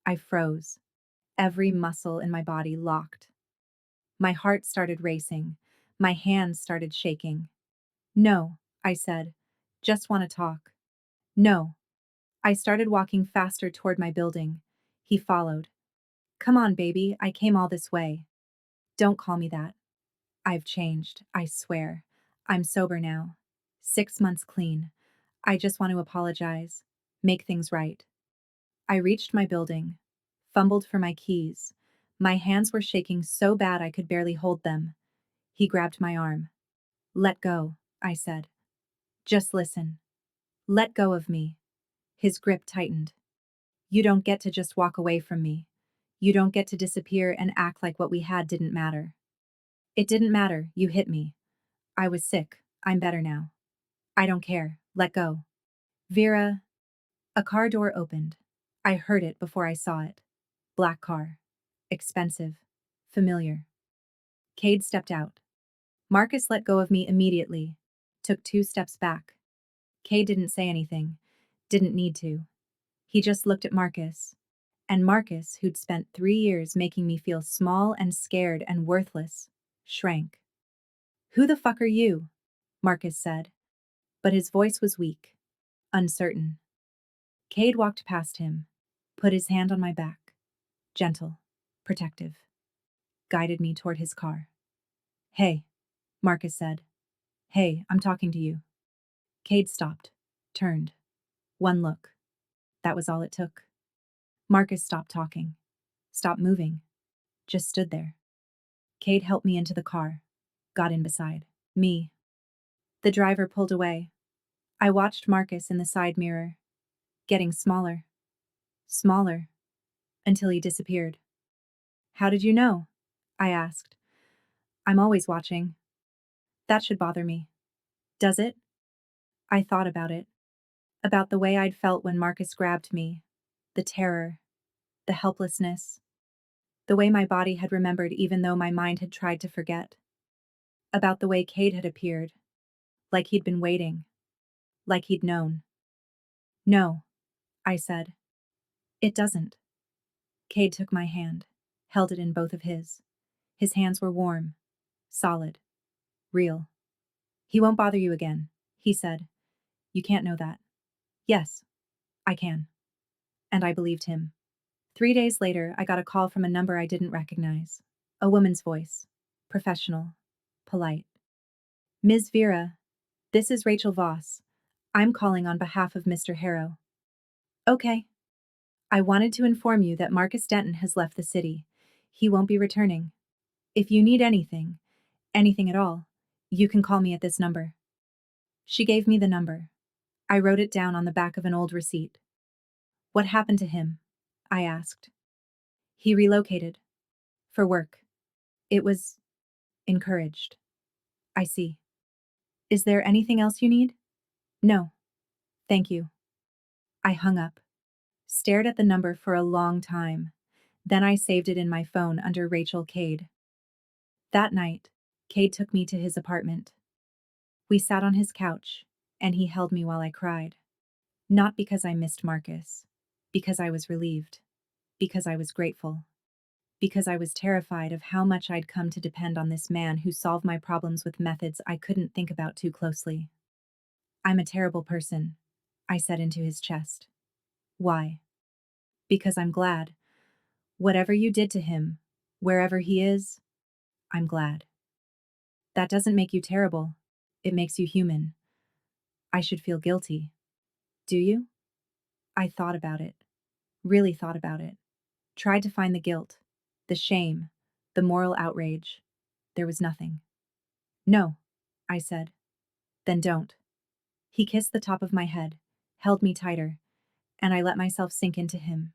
I froze. Every muscle in my body locked. My heart started racing. My hands started shaking. No, I said. Just want to talk. No. I started walking faster toward my building. He followed. Come on, baby, I came all this way. Don't call me that. I've changed, I swear. I'm sober now. 6 months clean. I just want to apologize. Make things right. I reached my building, fumbled for my keys. My hands were shaking so bad I could barely hold them. He grabbed my arm. Let go, I said. Just listen. Let go of me. His grip tightened. You don't get to just walk away from me. You don't get to disappear and act like what we had didn't matter. It didn't matter, you hit me. I was sick, I'm better now. I don't care, let go. Vera. A car door opened. I heard it before I saw it. Black car. Expensive. Familiar. Cade stepped out. Marcus let go of me immediately. Took 2 steps back. Cade didn't say anything. Didn't need to. He just looked at Marcus. And Marcus, who'd spent 3 years making me feel small and scared and worthless, shrank. Who the fuck are you? Marcus said. But his voice was weak. Uncertain. Cade walked past him. Put his hand on my back. Gentle. Protective. Guided me toward his car. Hey, Marcus said. Hey, I'm talking to you. Cade stopped. Turned. One look. That was all it took. Marcus stopped talking. Stopped moving. Just stood there. Cade helped me into the car. Got in beside me. The driver pulled away. I watched Marcus in the side mirror. Getting smaller. Smaller. Until he disappeared. How did you know? I asked. I'm always watching. That should bother me. Does it? I thought about it. About the way I'd felt when Marcus grabbed me. The terror. The helplessness. The way my body had remembered even though my mind had tried to forget. About the way Cade had appeared. Like he'd been waiting. Like he'd known. No, I said. It doesn't. Cade took my hand. Held it in both of his. His hands were warm. Solid. Real. He won't bother you again, he said. You can't know that. Yes, I can. And I believed him. 3 days later, I got a call from a number I didn't recognize. A woman's voice. Professional. Polite. Ms. Vera, this is Rachel Voss. I'm calling on behalf of Mr. Harrow. Okay. I wanted to inform you that Marcus Denton has left the city. He won't be returning. If you need anything, anything at all, you can call me at this number. She gave me the number. I wrote it down on the back of an old receipt. What happened to him? I asked. He relocated. For work. It was encouraged. I see. Is there anything else you need? No. Thank you. I hung up. Stared at the number for a long time. Then I saved it in my phone under Rachel Cade. That night, Cade took me to his apartment. We sat on his couch, and he held me while I cried. Not because I missed Marcus. Because I was relieved. Because I was grateful. Because I was terrified of how much I'd come to depend on this man who solved my problems with methods I couldn't think about too closely. I'm a terrible person. I said into his chest. Why? Because I'm glad. Whatever you did to him, wherever he is, I'm glad. That doesn't make you terrible. It makes you human. I should feel guilty. Do you? I thought about it. Really thought about it. Tried to find the guilt, the shame, the moral outrage. There was nothing. No, I said. Then don't. He kissed the top of my head, held me tighter, and I let myself sink into him,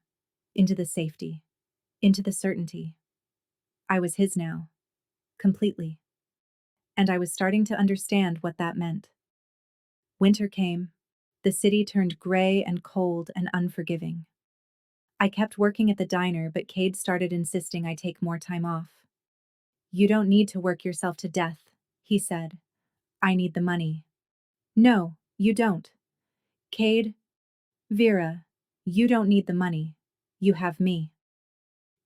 into the safety, into the certainty. I was his now, completely. And I was starting to understand what that meant. Winter came. The city turned gray and cold and unforgiving. I kept working at the diner, but Cade started insisting I take more time off. You don't need to work yourself to death, he said. I need the money. No, you don't. Cade, Vera, you don't need the money. You have me.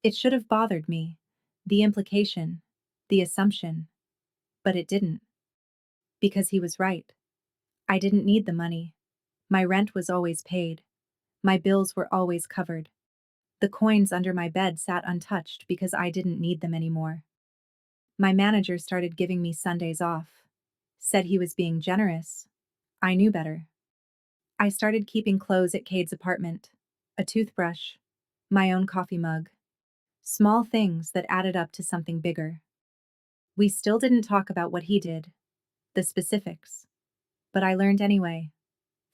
It should have bothered me. The implication, the assumption. But it didn't. Because he was right. I didn't need the money. My rent was always paid. My bills were always covered. The coins under my bed sat untouched because I didn't need them anymore. My manager started giving me Sundays off. Said he was being generous. I knew better. I started keeping clothes at Cade's apartment. A toothbrush. My own coffee mug. Small things that added up to something bigger. We still didn't talk about what he did. The specifics. But I learned anyway.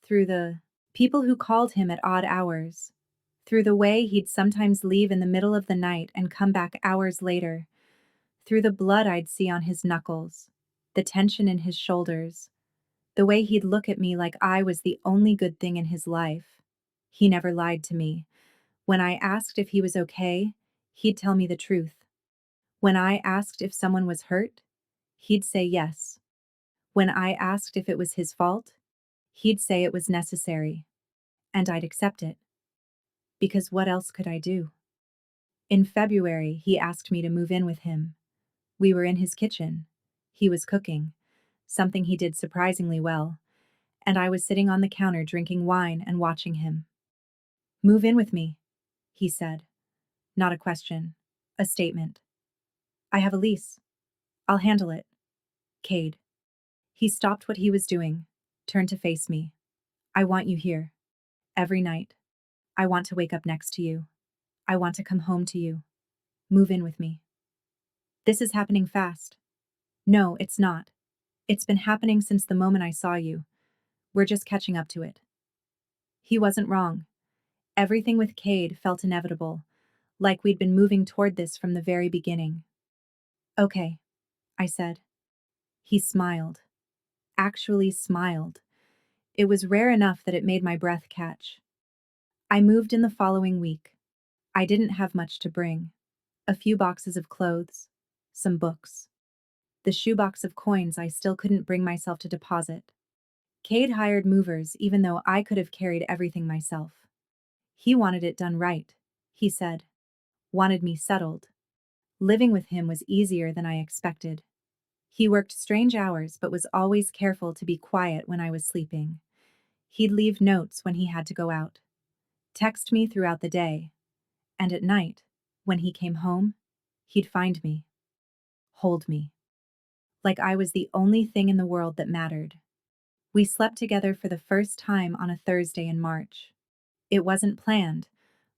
Through the people who called him at odd hours. Through the way he'd sometimes leave in the middle of the night and come back hours later. Through the blood I'd see on his knuckles. The tension in his shoulders. The way he'd look at me like I was the only good thing in his life. He never lied to me. When I asked if he was okay, he'd tell me the truth. When I asked if someone was hurt, he'd say yes. When I asked if it was his fault, he'd say it was necessary. And I'd accept it. Because what else could I do? In February, he asked me to move in with him. We were in his kitchen. He was cooking, something he did surprisingly well, and I was sitting on the counter drinking wine and watching him. Move in with me, he said. Not a question, a statement. I have a lease. I'll handle it. Cade. He stopped what he was doing, turned to face me. I want you here. Every night. I want to wake up next to you. I want to come home to you. Move in with me. This is happening fast. No, it's not. It's been happening since the moment I saw you. We're just catching up to it. He wasn't wrong. Everything with Cade felt inevitable, like we'd been moving toward this from the very beginning. Okay, I said. He smiled. Actually smiled. It was rare enough that it made my breath catch. I moved in the following week. I didn't have much to bring. A few boxes of clothes. Some books. The shoebox of coins I still couldn't bring myself to deposit. Cade hired movers even though I could have carried everything myself. He wanted it done right, he said. Wanted me settled. Living with him was easier than I expected. He worked strange hours but was always careful to be quiet when I was sleeping. He'd leave notes when he had to go out. Text me throughout the day. And at night, when he came home, he'd find me. Hold me. Like I was the only thing in the world that mattered. We slept together for the first time on a Thursday in March. It wasn't planned.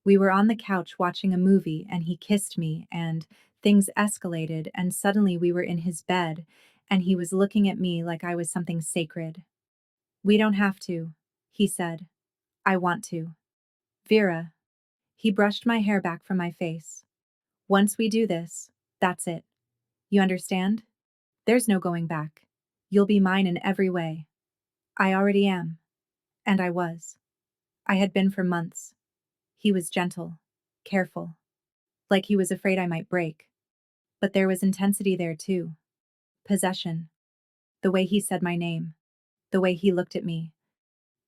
We were on the couch watching a movie and he kissed me and things escalated and suddenly we were in his bed and he was looking at me like I was something sacred. We don't have to, he said. I want to. Vera. He brushed my hair back from my face. Once we do this, that's it. You understand? There's no going back. You'll be mine in every way. I already am. And I was. I had been for months. He was gentle, careful, like he was afraid I might break. But there was intensity there too. Possession. The way he said my name. The way he looked at me.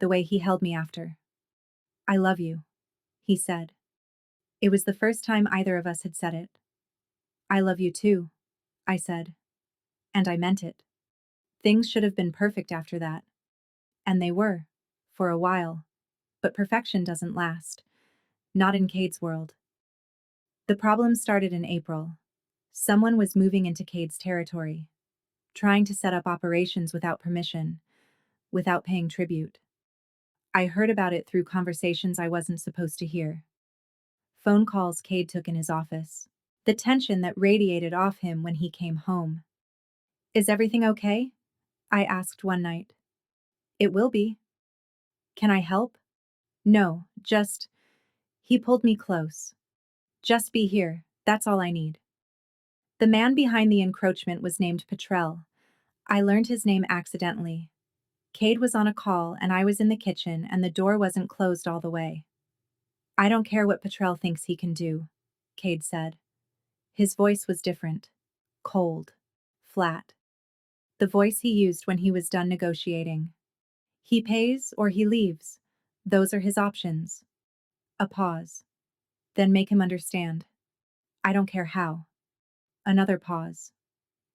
The way he held me after. I love you, he said. It was the first time either of us had said it. I love you too, I said. And I meant it. Things should have been perfect after that. And they were. For a while. But perfection doesn't last. Not in Cade's world. The problem started in April. Someone was moving into Cade's territory, trying to set up operations without permission, without paying tribute. I heard about it through conversations I wasn't supposed to hear. Phone calls Cade took in his office. The tension that radiated off him when he came home. Is everything okay? I asked one night. It will be. Can I help? No, just. He pulled me close. Just be here, that's all I need. The man behind the encroachment was named Petrel. I learned his name accidentally. Cade was on a call and I was in the kitchen and the door wasn't closed all the way. I don't care what Petrel thinks he can do, Cade said. His voice was different. Cold. Flat. The voice he used when he was done negotiating. He pays or he leaves. Those are his options. A pause. Then make him understand. I don't care how. Another pause.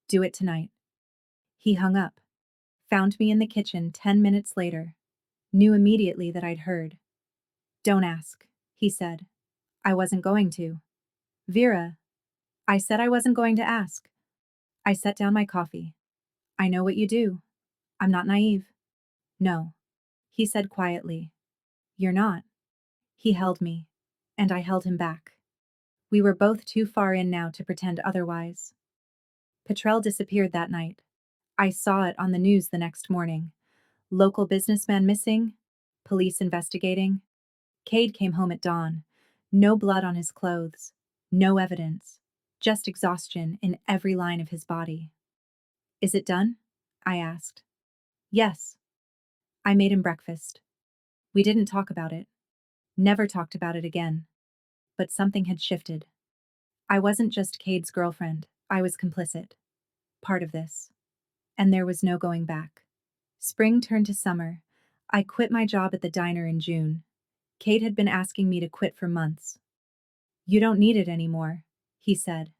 Do it tonight. He hung up. Found me in the kitchen 10 minutes later. Knew immediately that I'd heard. Don't ask, he said. I wasn't going to. Vera. I said I wasn't going to ask. I set down my coffee. I know what you do. I'm not naive. No. He said quietly. You're not. He held me. And I held him back. We were both too far in now to pretend otherwise. Petrel disappeared that night. I saw it on the news the next morning. Local businessman missing. Police investigating. Cade came home at dawn. No blood on his clothes. No evidence. Just exhaustion in every line of his body. Is it done? I asked. Yes. I made him breakfast. We didn't talk about it. Never talked about it again. But something had shifted. I wasn't just Cade's girlfriend, I was complicit. Part of this. And there was no going back. Spring turned to summer. I quit my job at the diner in June. Cade had been asking me to quit for months. You don't need it anymore, he said.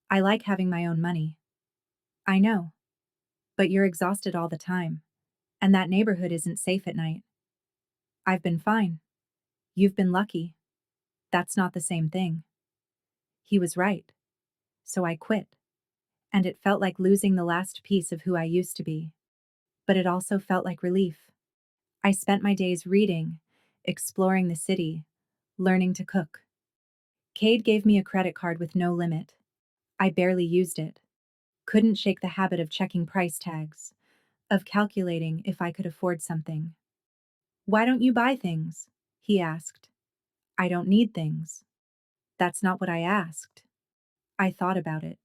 I like having my own money. I know. But you're exhausted all the time. And that neighborhood isn't safe at night. I've been fine. You've been lucky. That's not the same thing. He was right. So I quit. And it felt like losing the last piece of who I used to be. But it also felt like relief. I spent my days reading, exploring the city, learning to cook. Cade gave me a credit card with no limit. I barely used it. Couldn't shake the habit of checking price tags, of calculating if I could afford something. Why don't you buy things? He asked. I don't need things. That's not what I asked. I thought about it.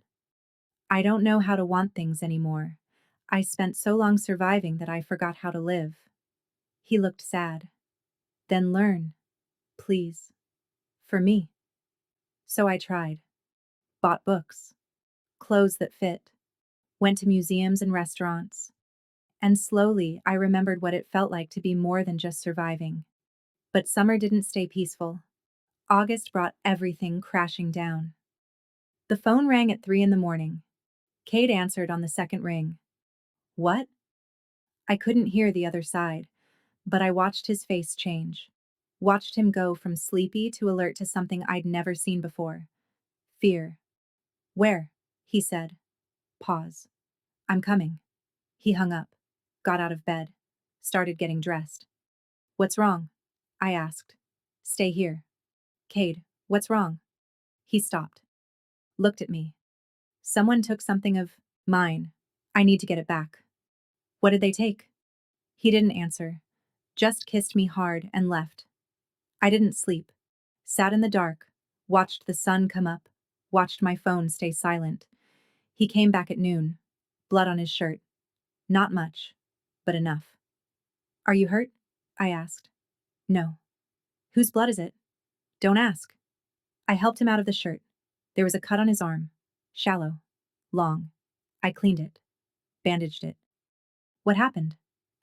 I don't know how to want things anymore. I spent so long surviving that I forgot how to live. He looked sad. Then learn, please. For me. So I tried. Bought books. Clothes that fit. Went to museums and restaurants. And slowly I remembered what it felt like to be more than just surviving. But summer didn't stay peaceful. August brought everything crashing down. The phone rang at 3 in the morning. Cade answered on the second ring. What? I couldn't hear the other side, but I watched his face change. Watched him go from sleepy to alert to something I'd never seen before. Fear. Where? He said. Pause. I'm coming. He hung up, got out of bed, started getting dressed. What's wrong? I asked. Stay here. Cade, what's wrong? He stopped. Looked at me. Someone took something of mine. I need to get it back. What did they take? He didn't answer. Just kissed me hard and left. I didn't sleep. Sat in the dark. Watched the sun come up. Watched my phone stay silent. He came back at noon. Blood on his shirt. Not much, but enough. Are you hurt? I asked. No. Whose blood is it? Don't ask. I helped him out of the shirt. There was a cut on his arm. Shallow. Long. I cleaned it. Bandaged it. What happened?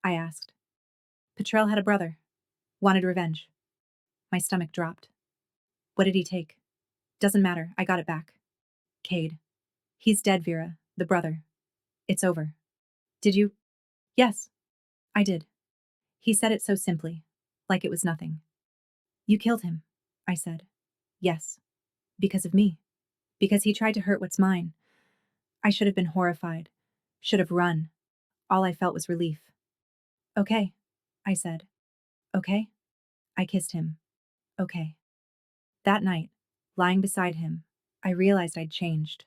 I asked. Petrel had a brother. Wanted revenge. My stomach dropped. What did he take? Doesn't matter, I got it back. Cade. He's dead, Vera, the brother. It's over. Did you? Yes. I did. He said it so simply, like it was nothing. You killed him, I said. Yes. Because of me. Because he tried to hurt what's mine. I should have been horrified. Should have run. All I felt was relief. Okay, I said. Okay? I kissed him. Okay. That night, lying beside him, I realized I'd changed.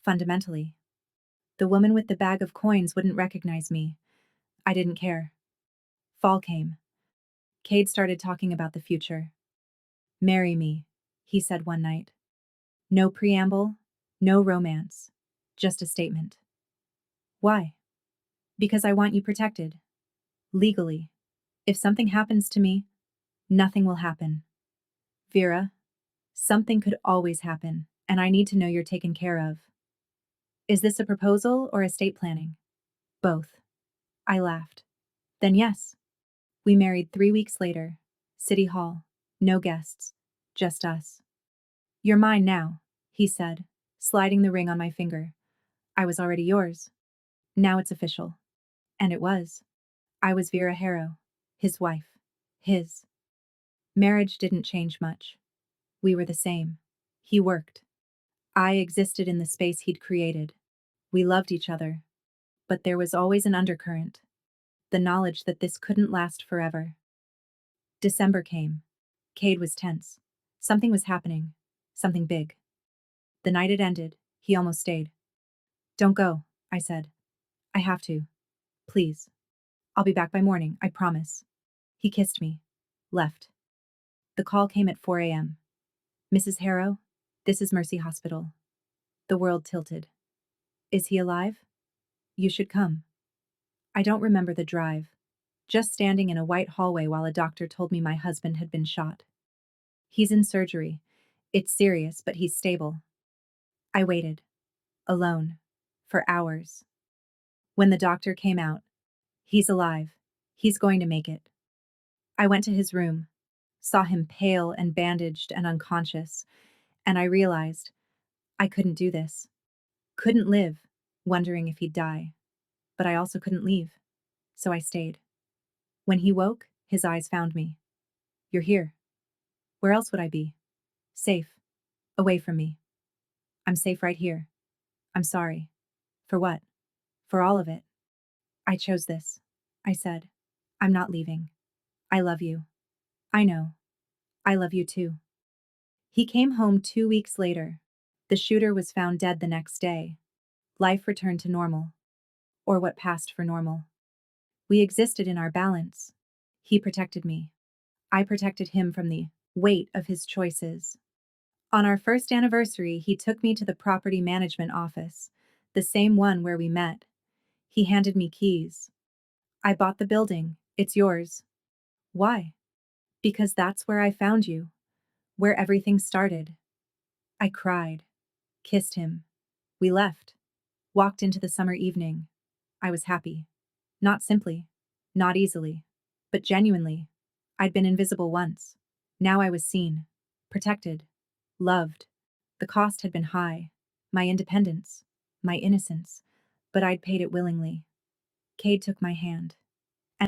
Fundamentally. The woman with the bag of coins wouldn't recognize me. I didn't care. Fall came. Cade started talking about the future. Marry me, he said one night. No preamble, no romance, just a statement. Why? Because I want you protected. Legally. If something happens to me, nothing will happen. Vera, something could always happen, and I need to know you're taken care of. Is this a proposal or estate planning? Both. I laughed. Then yes. We married 3 weeks later. City Hall. No guests. Just us. You're mine now, he said, sliding the ring on my finger. I was already yours. Now it's official. And it was. I was Vera Harrow, his wife. His. Marriage didn't change much. We were the same. He worked. I existed in the space he'd created. We loved each other. But there was always an undercurrent. The knowledge that this couldn't last forever. December came. Cade was tense. Something was happening. Something big. The night it ended, he almost stayed. Don't go, I said. I have to. Please. I'll be back by morning, I promise. He kissed me. Left. The call came at 4 a.m. Mrs. Harrow, this is Mercy Hospital. The world tilted. Is he alive? You should come. I don't remember the drive. Just standing in a white hallway while a doctor told me my husband had been shot. He's in surgery. It's serious, but he's stable. I waited. Alone. For hours. When the doctor came out, he's alive. He's going to make it. I went to his room, saw him pale and bandaged and unconscious, and I realized I couldn't do this. Couldn't live, wondering if he'd die. But I also couldn't leave. So I stayed. When he woke, his eyes found me. You're here. Where else would I be? Safe. Away from me. I'm safe right here. I'm sorry. For what? For all of it. I chose this. I said. I'm not leaving. I love you. I know. I love you too. He came home 2 weeks later. The shooter was found dead the next day. Life returned to normal. Or what passed for normal. We existed in our balance. He protected me. I protected him from the weight of his choices. On our first anniversary, he took me to the property management office, the same one where we met. He handed me keys. I bought the building. It's yours. Why? Because that's where I found you. Where everything started. I cried. Kissed him. We left. Walked into the summer evening. I was happy. Not simply. Not easily. But genuinely. I'd been invisible once. Now I was seen. Protected. Loved. The cost had been high. My independence. My innocence. But I'd paid it willingly. Cade took my hand.